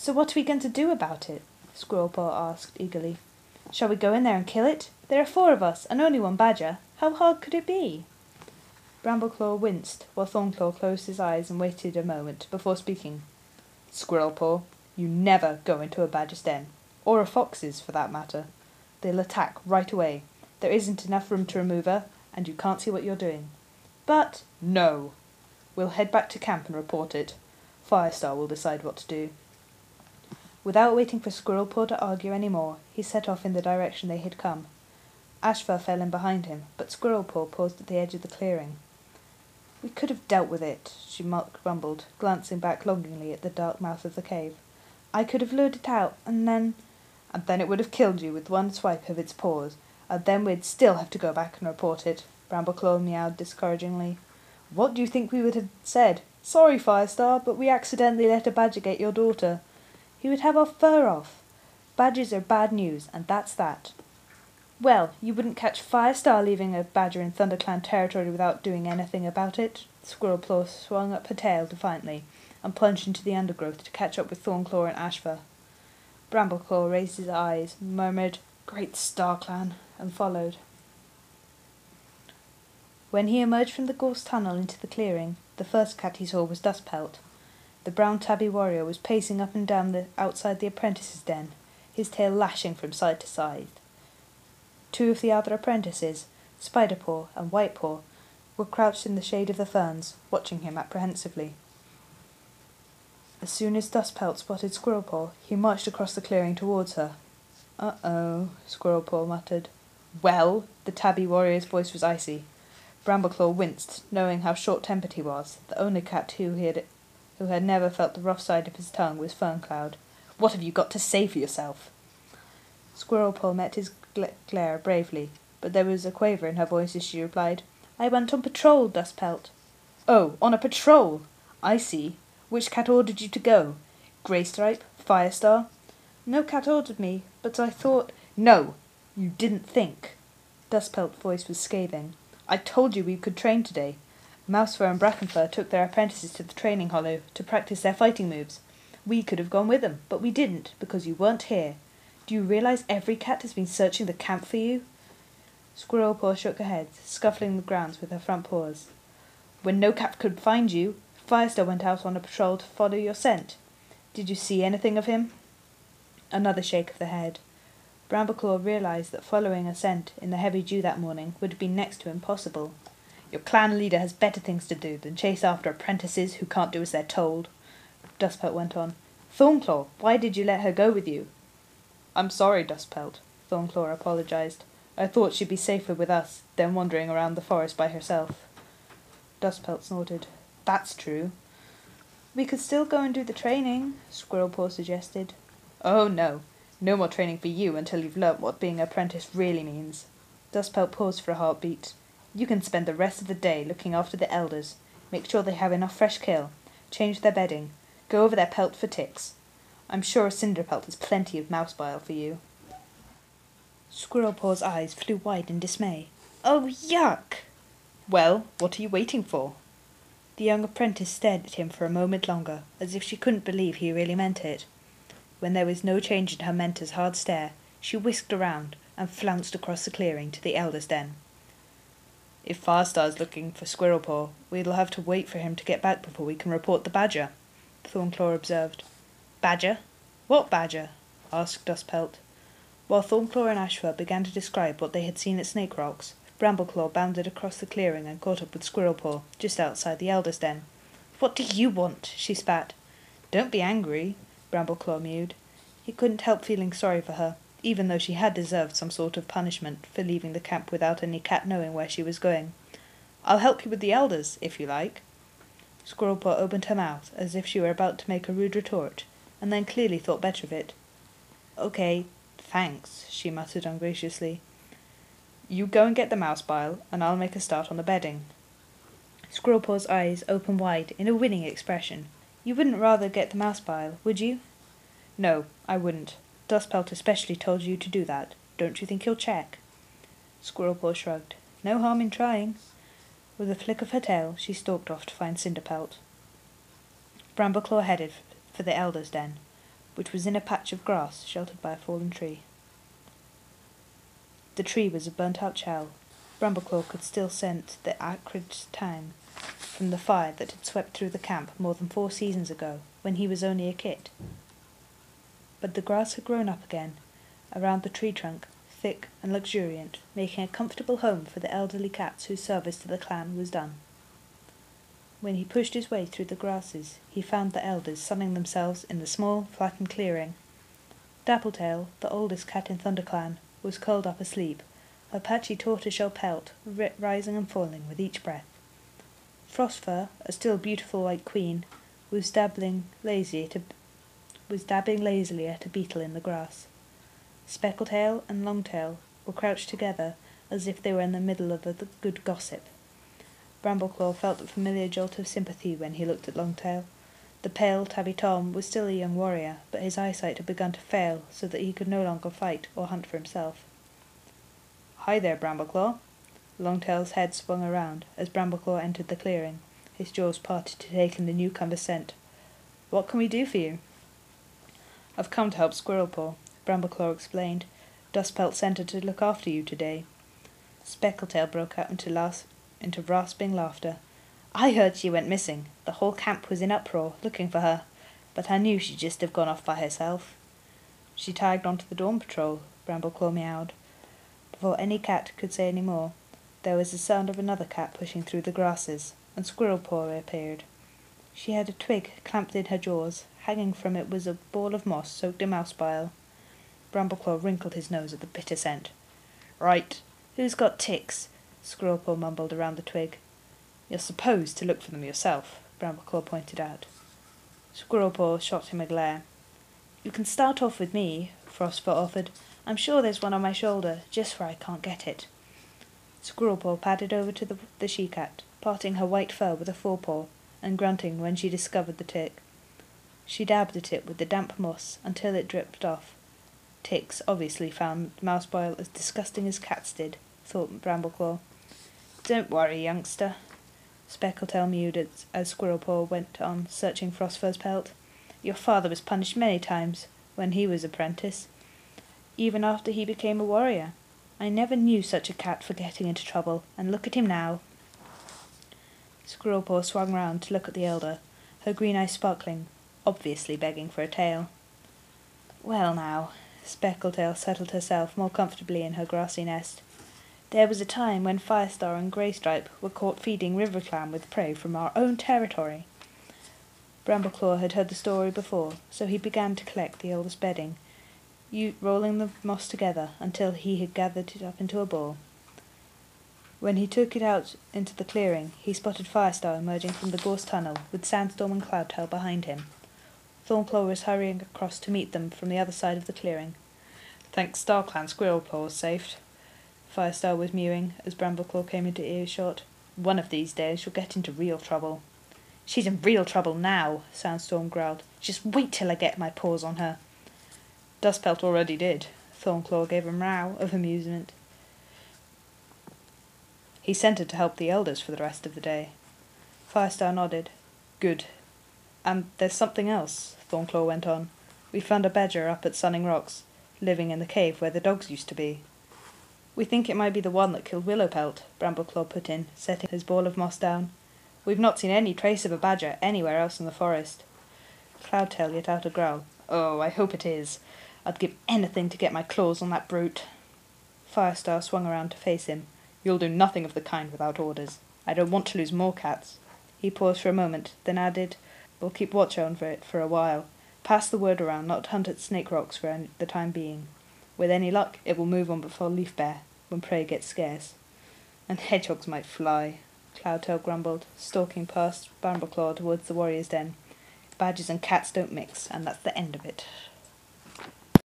So what are we going to do about it? Squirrelpaw asked eagerly. Shall we go in there and kill it? There are 4 of us, and only one badger. How hard could it be? Bramble-Claw winced, while Thorn-Claw closed his eyes and waited a moment before speaking. Squirrel-Paw, you never go into a badger's den, or a fox's for that matter. They'll attack right away. There isn't enough room to remove her, and you can't see what you're doing. But, no. We'll head back to camp and report it. Firestar will decide what to do. Without waiting for Squirrel-Paw to argue any more, he set off in the direction they had come. Ashfur fell in behind him, but Squirrel-Paw paused at the edge of the clearing. We could have dealt with it, she grumbled, glancing back longingly at the dark mouth of the cave. I could have lured it out, and then it would have killed you with one swipe of its paws, and then we'd still have to go back and report it, Bramble-Claw meowed discouragingly. What do you think we would have said? Sorry, Firestar, but we accidentally let a badger get your daughter. He would have our fur off. Badgers are bad news, and that's that. Well, you wouldn't catch Firestar leaving a badger in ThunderClan territory without doing anything about it. Squirrel-Paw swung up her tail defiantly and plunged into the undergrowth to catch up with Thorn-Claw and Ashfur. Bramble-Claw raised his eyes, murmured, Great StarClan, and followed. When he emerged from the gorse tunnel into the clearing, the first cat he saw was Dustpelt. The brown tabby warrior was pacing up and down outside the apprentice's den, his tail lashing from side to side. 2 of the other apprentices, Spiderpaw and Whitepaw, were crouched in the shade of the ferns, watching him apprehensively. As soon as Dustpelt spotted Squirrelpaw, he marched across the clearing towards her. Uh-oh, Squirrelpaw muttered. Well, the tabby warrior's voice was icy. Bramble-Claw winced, knowing how short-tempered he was. The only cat who had never felt the rough side of his tongue was Ferncloud. What have you got to say for yourself? Squirrelpaw met his glare bravely, but there was a quaver in her voice as she replied, I went on patrol, Dustpelt. Oh, on a patrol! I see. Which cat ordered you to go? Greystripe? Firestar? No cat ordered me, but I thought... No, you didn't think. Dustpelt's voice was scathing. I told you we could train today. Mousefur and Brackenfur took their apprentices to the training hollow to practice their fighting moves. We could have gone with them, but we didn't, because you weren't here. Do you realize every cat has been searching the camp for you? Squirrelpaw shook her head, scuffling the ground with her front paws. When no cat could find you, Firestar went out on a patrol to follow your scent. Did you see anything of him? Another shake of the head. Bramble-Claw realized that following a scent in the heavy dew that morning would have been next to impossible. Your clan leader has better things to do than chase after apprentices who can't do as they're told. Dustpelt went on. Thornclaw, why did you let her go with you? I'm sorry, Dustpelt, Thornclaw apologized. I thought she'd be safer with us than wandering around the forest by herself. Dustpelt snorted. That's true. We could still go and do the training, Squirrelpaw suggested. Oh, no. No more training for you until you've learnt what being an apprentice really means. Dustpelt paused for a heartbeat. You can spend the rest of the day looking after the elders. Make sure they have enough fresh kill. Change their bedding. Go over their pelt for ticks. I'm sure Cinderpelt has plenty of mouse bile for you. Squirrelpaw's eyes flew wide in dismay. Oh, yuck! Well, what are you waiting for? The young apprentice stared at him for a moment longer, as if she couldn't believe he really meant it. When there was no change in her mentor's hard stare, she whisked around and flounced across the clearing to the elders' den. If Firestar's looking for Squirrelpaw, we'll have to wait for him to get back before we can report the badger, Thornclaw observed. Badger? What badger? Asked Dustpelt. While Thornclaw and Ashfur began to describe what they had seen at Snake Rocks, Bramble-Claw bounded across the clearing and caught up with Squirrelpaw, just outside the elders' den. What do you want? She spat. Don't be angry, Bramble-Claw mewed. He couldn't help feeling sorry for her, even though she had deserved some sort of punishment for leaving the camp without any cat knowing where she was going. I'll help you with the elders, if you like. Squirrelpaw opened her mouth, as if she were about to make a rude retort, and then clearly thought better of it. Okay, thanks, she muttered ungraciously. You go and get the mouse bile, and I'll make a start on the bedding. Squirrelpaw's eyes opened wide in a winning expression. You wouldn't rather get the mouse bile, would you? No, I wouldn't. Dustpelt especially told you to do that. Don't you think he'll check? Squirrelpaw shrugged. No harm in trying. With a flick of her tail, she stalked off to find Cinderpelt. Bramble-Claw headed for the elders' den. which was in a patch of grass sheltered by a fallen tree. The tree was a burnt-out shell. Brambleclaw could still scent the acrid tang from the fire that had swept through the camp more than 4 seasons ago, when he was only a kid. But the grass had grown up again, around the tree trunk, thick and luxuriant, making a comfortable home for the elderly cats whose service to the clan was done. When he pushed his way through the grasses, he found the elders sunning themselves in the small, flattened clearing. Dappletail, the oldest cat in ThunderClan, was curled up asleep, her patchy tortoiseshell pelt rising and falling with each breath. Frostfur, a still beautiful white queen, was dabbing lazily at a beetle in the grass. Speckletail and Longtail were crouched together as if they were in the middle of a good gossip. Brambleclaw felt a familiar jolt of sympathy when he looked at Longtail. The pale tabby Tom was still a young warrior, but his eyesight had begun to fail so that he could no longer fight or hunt for himself. "Hi there, Brambleclaw." Longtail's head swung around as Brambleclaw entered the clearing, his jaws parted to take in the newcomer's scent. "What can we do for you?" "I've come to help Squirrelpaw," Brambleclaw explained. "Dustpelt sent her to look after you today." Speckletail broke out into rasping laughter. "I heard she went missing. The whole camp was in uproar, looking for her. But I knew she'd just have gone off by herself." "She tagged onto the dawn patrol," Brambleclaw meowed. Before any cat could say any more, there was the sound of another cat pushing through the grasses, and Squirrelpaw appeared. She had a twig clamped in her jaws. Hanging from it was a ball of moss soaked in mouse bile. Brambleclaw wrinkled his nose at the bitter scent. "Right, who's got ticks?" Squirrelpaw mumbled around the twig. "You're supposed to look for them yourself," Brambleclaw pointed out. Squirrelpaw shot him a glare. "You can start off with me," Frostfur offered. "I'm sure there's one on my shoulder, just where I can't get it." Squirrelpaw padded over to the she-cat, parting her white fur with a forepaw, and grunting when she discovered the tick. She dabbed at it with the damp moss until it dripped off. Ticks obviously found mouse bile as disgusting as cats did, thought Brambleclaw. "Don't worry, youngster," Speckletail mewed as Squirrelpaw went on searching Frostfur's pelt. "Your father was punished many times when he was apprentice, even after he became a warrior. I never knew such a cat for getting into trouble, and look at him now." Squirrelpaw swung round to look at the elder, her green eyes sparkling, obviously begging for a tale. "Well now," Speckletail settled herself more comfortably in her grassy nest. "There was a time when Firestar and Greystripe were caught feeding Riverclam with prey from our own territory." Brambleclaw had heard the story before, so he began to collect the eldest bedding, rolling the moss together until he had gathered it up into a ball. When he took it out into the clearing, he spotted Firestar emerging from the gorse tunnel, with Sandstorm and Cloudtail behind him. Thornclaw was hurrying across to meet them from the other side of the clearing. "Thanks StarClan Squirrelpaw was saved," Firestar was mewing as Brambleclaw came into earshot. "One of these days you'll get into real trouble." "She's in real trouble now," Sandstorm growled. "Just wait till I get my paws on her." "Dustpelt already did." Thornclaw gave a meow of amusement. "He sent her to help the elders for the rest of the day." Firestar nodded. "Good. And there's something else," Thornclaw went on. "We found a badger up at Sunning Rocks, living in the cave where the dogs used to be." "We think it might be the one that killed Willowpelt," Brambleclaw put in, setting his ball of moss down. "We've not seen any trace of a badger anywhere else in the forest." Cloudtail let out a growl. "Oh, I hope it is. I'd give anything to get my claws on that brute." Firestar swung around to face him. "You'll do nothing of the kind without orders. I don't want to lose more cats." He paused for a moment, then added, "We'll keep watch over it for a while. Pass the word around not to hunt at Snake Rocks for the time being. With any luck, it will move on before Leaf Bear, when prey gets scarce. And hedgehogs might fly," Cloudtail grumbled, stalking past Brambleclaw towards the warrior's den. "Badgers and cats don't mix, and that's the end of it."